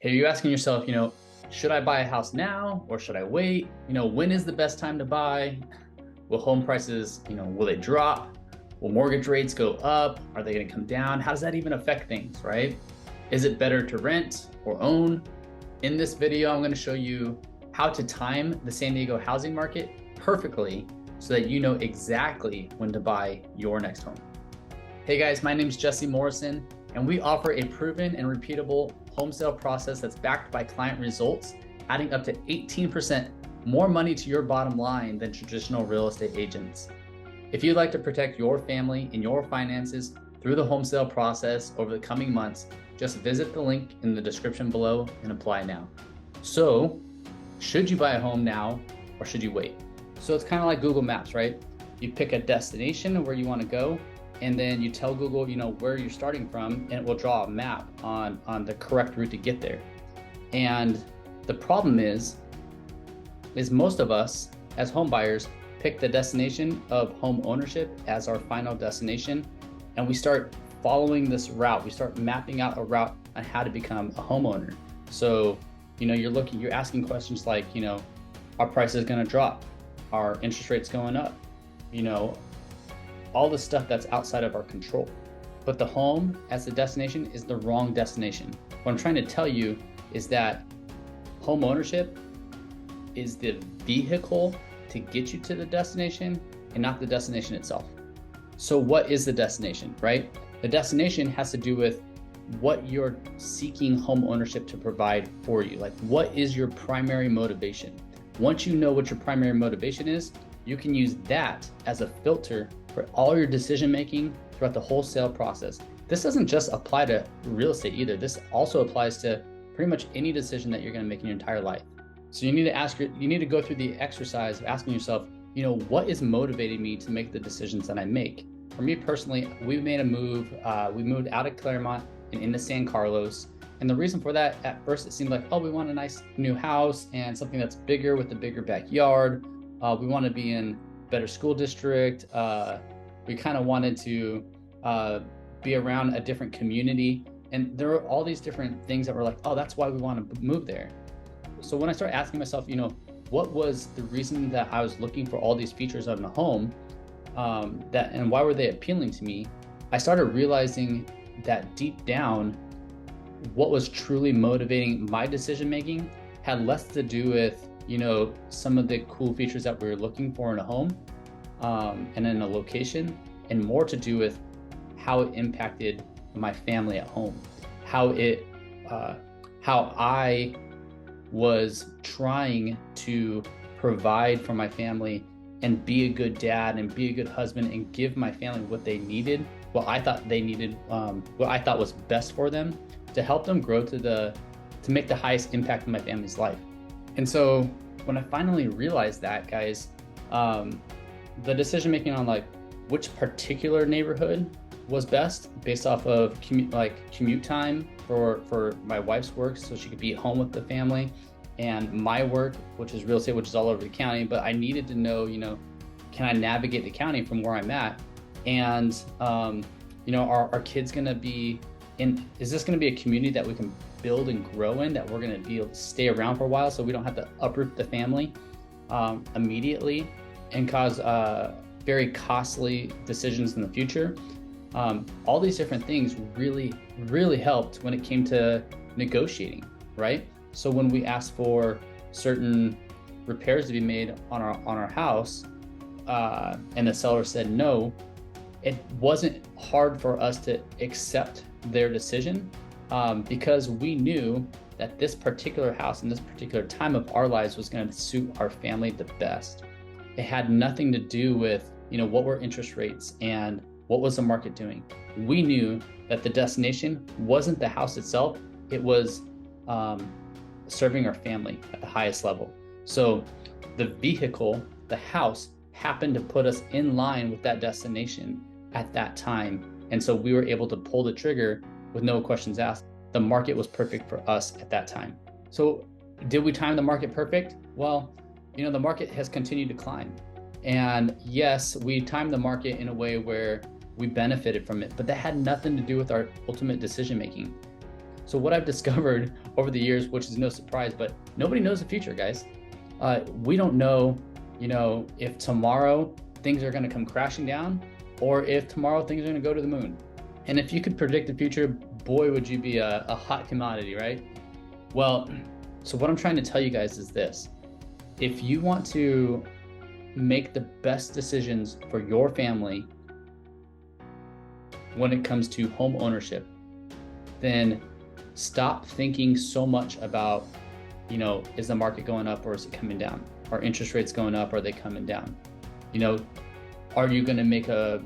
Hey, you're asking yourself, should I buy a house now or should I wait? When is the best time to buy? Will home prices, will they drop? Will mortgage rates go up? Are they going to come down? How does that even affect things, right? Is it better to rent or own? In this video, I'm going to show you how to time the San Diego housing market perfectly so that you know exactly when to buy your next home. Hey guys, my name is Jesse Morrison, and we offer a proven and repeatable home sale process that's backed by client results, adding up to 18% more money to your bottom line than traditional real estate agents. If you'd like to protect your family and your finances through the home sale process over the coming months, just visit the link in the description below and apply now. So, should you buy a home now or should you wait? So it's kind of like Google Maps, right? You pick a destination where you want to go, and then you tell Google, where you're starting from, and it will draw a map on the correct route to get there. And the problem is most of us as home buyers pick the destination of home ownership as our final destination, and we start following this route. We start mapping out a route on how to become a homeowner. So, you're asking questions like, are prices going to drop? Are interest rates going up? All the stuff that's outside of our control. But the home as the destination is the wrong destination. What I'm trying to tell you is that home ownership is the vehicle to get you to the destination and not the destination itself. So what is the destination, right? The destination has to do with what you're seeking home ownership to provide for you. Like, what is your primary motivation? Once you know what your primary motivation is, you can use that as a filter for all your decision making throughout the wholesale process. This doesn't just apply to real estate either. This also applies to pretty much any decision that you're going to make in your entire life. So you need to go through the exercise of asking yourself, what is motivating me to make the decisions that I make? For me personally, we made a move. We moved out of Claremont and into San Carlos. And the reason for that, at first, it seemed like, we want a nice new house and something that's bigger with a bigger backyard. We want to be in a better school district. We kind of wanted to be around a different community. And there were all these different things that were like, that's why we want to move there. So when I started asking myself, what was the reason that I was looking for all these features of a home, and why were they appealing to me? I started realizing that deep down, what was truly motivating my decision making had less to do with some of the cool features that we were looking for in a home and in a location, and more to do with how it impacted my family at home, how I was trying to provide for my family and be a good dad and be a good husband and give my family what they needed, what I thought they needed, what I thought was best for them to help them grow to make the highest impact in my family's life. And so when I finally realized that, guys, the decision making on which particular neighborhood was best based off of commute time for my wife's work, so she could be at home with the family, and my work, which is real estate, which is all over the county. But I needed to know, can I navigate the county from where I'm at? And are kids gonna be is this gonna be a community that we can build and grow in, that we're going to be able to stay around for a while, so we don't have to uproot the family immediately and cause very costly decisions in the future. All these different things really, really helped when it came to negotiating, right? So when we asked for certain repairs to be made on our house, and the seller said no, it wasn't hard for us to accept their decision, because we knew that this particular house and this particular time of our lives was going to suit our family the best. It had nothing to do with, what were interest rates and what was the market doing. We knew that the destination wasn't the house itself. It was serving our family at the highest level. So the vehicle, the house, happened to put us in line with that destination at that time. And so we were able to pull the trigger with no questions asked. The market was perfect for us at that time. So did we time the market perfect? Well, the market has continued to climb. And yes, we timed the market in a way where we benefited from it, but that had nothing to do with our ultimate decision making. So what I've discovered over the years, which is no surprise, but nobody knows the future, guys. We don't know, if tomorrow things are going to come crashing down, or if tomorrow things are going to go to the moon. And if you could predict the future, boy, would you be a hot commodity, right? Well, so what I'm trying to tell you guys is this. If you want to make the best decisions for your family when it comes to home ownership, then stop thinking so much about, is the market going up or is it coming down? Are interest rates going up or are they coming down? Are you going to make a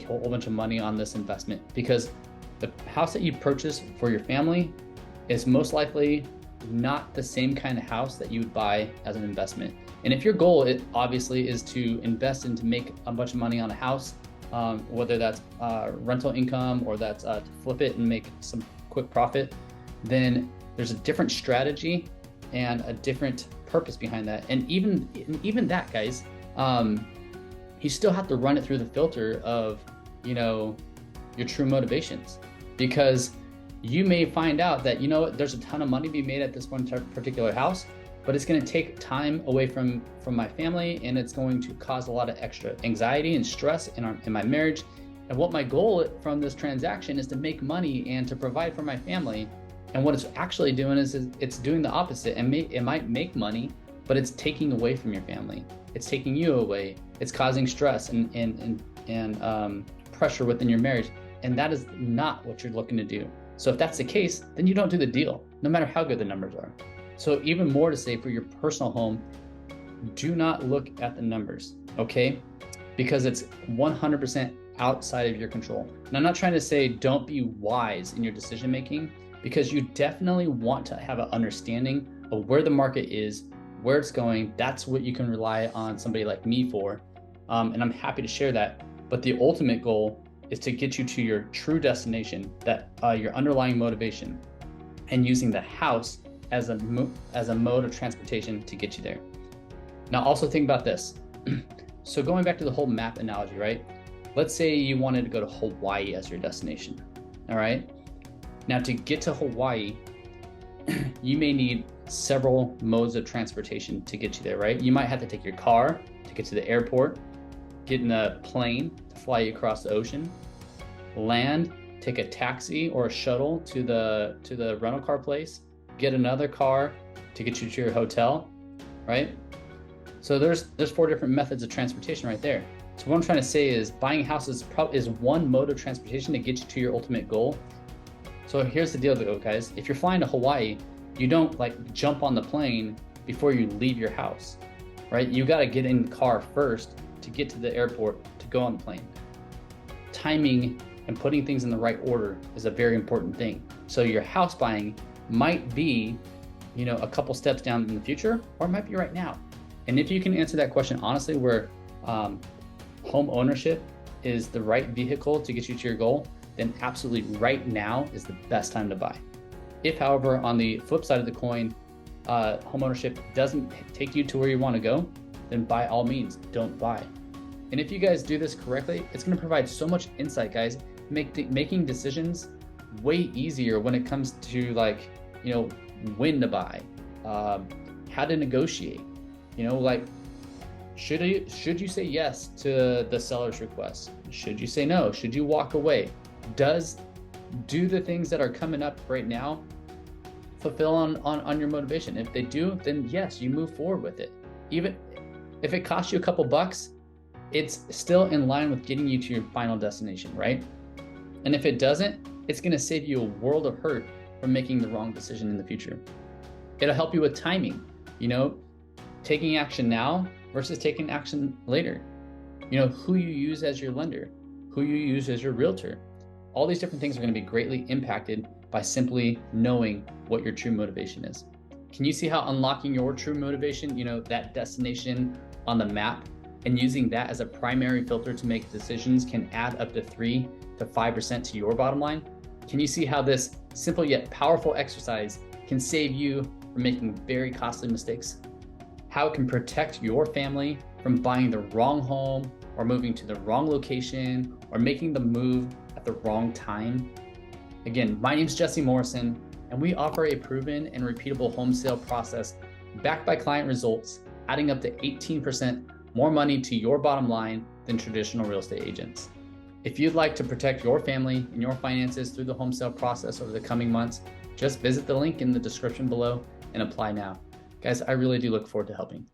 whole bunch of money on this investment? Because the house that you purchase for your family is most likely not the same kind of house that you would buy as an investment. And if your goal, it obviously is to invest and to make a bunch of money on a house, whether that's rental income or that's to flip it and make some quick profit, then there's a different strategy and a different purpose behind that. And even that, guys, you still have to run it through the filter of, your true motivations, because you may find out that, there's a ton of money to be made at this one particular house, but it's going to take time away from my family, and it's going to cause a lot of extra anxiety and stress in my marriage. And what my goal from this transaction is to make money and to provide for my family. And what it's actually doing is it's doing the opposite. And it might make money, but it's taking away from your family. It's taking you away. It's causing stress and pressure within your marriage. And that is not what you're looking to do. So if that's the case, then you don't do the deal, no matter how good the numbers are. So even more to say for your personal home, do not look at the numbers, okay? Because it's 100% outside of your control. And I'm not trying to say don't be wise in your decision making, because you definitely want to have an understanding of where the market is, where it's going. That's what you can rely on somebody like me for. And I'm happy to share that. But the ultimate goal is to get you to your true destination, that your underlying motivation, and using the house as a mode of transportation to get you there. Now also think about this. So going back to the whole map analogy, right? Let's say you wanted to go to Hawaii as your destination, all right? Now to get to Hawaii, you may need several modes of transportation to get you there, right? You might have to take your car to get to the airport, get in a plane to fly you across the ocean, land, take a taxi or a shuttle to the rental car place, get another car to get you to your hotel, right? So there's 4 different methods of transportation right there. So what I'm trying to say is buying a house is one mode of transportation to get you to your ultimate goal. So here's the deal though, guys. If you're flying to Hawaii, you don't jump on the plane before you leave your house, right? You got to get in the car first to get to the airport to go on the plane. Timing and putting things in the right order is a very important thing. So your house buying might be, a couple steps down in the future, or it might be right now. And if you can answer that question honestly, where home ownership is the right vehicle to get you to your goal, then absolutely right now is the best time to buy. If, however, on the flip side of the coin, home ownership doesn't take you to where you want to go, then by all means, don't buy. And if you guys do this correctly, it's going to provide so much insight, guys, making decisions way easier when it comes to when to buy, how to negotiate, should you say yes to the seller's request? Should you say no? Should you walk away? Do the things that are coming up right now fulfill on your motivation? If they do, then yes, you move forward with it. Even if it costs you a couple bucks, it's still in line with getting you to your final destination, right? And if it doesn't, it's going to save you a world of hurt from making the wrong decision in the future. It'll help you with timing, taking action now versus taking action later. Who you use as your lender, who you use as your realtor. All these different things are going to be greatly impacted by simply knowing what your true motivation is. Can you see how unlocking your true motivation, that destination on the map, and using that as a primary filter to make decisions can add up to 3 to 5% to your bottom line? Can you see how this simple yet powerful exercise can save you from making very costly mistakes? How it can protect your family from buying the wrong home or moving to the wrong location or making the move at the wrong time? Again, my name's Jesse Morrison, and we offer a proven and repeatable home sale process backed by client results, adding up to 18% more money to your bottom line than traditional real estate agents. If you'd like to protect your family and your finances through the home sale process over the coming months, just visit the link in the description below and apply now. Guys, I really do look forward to helping.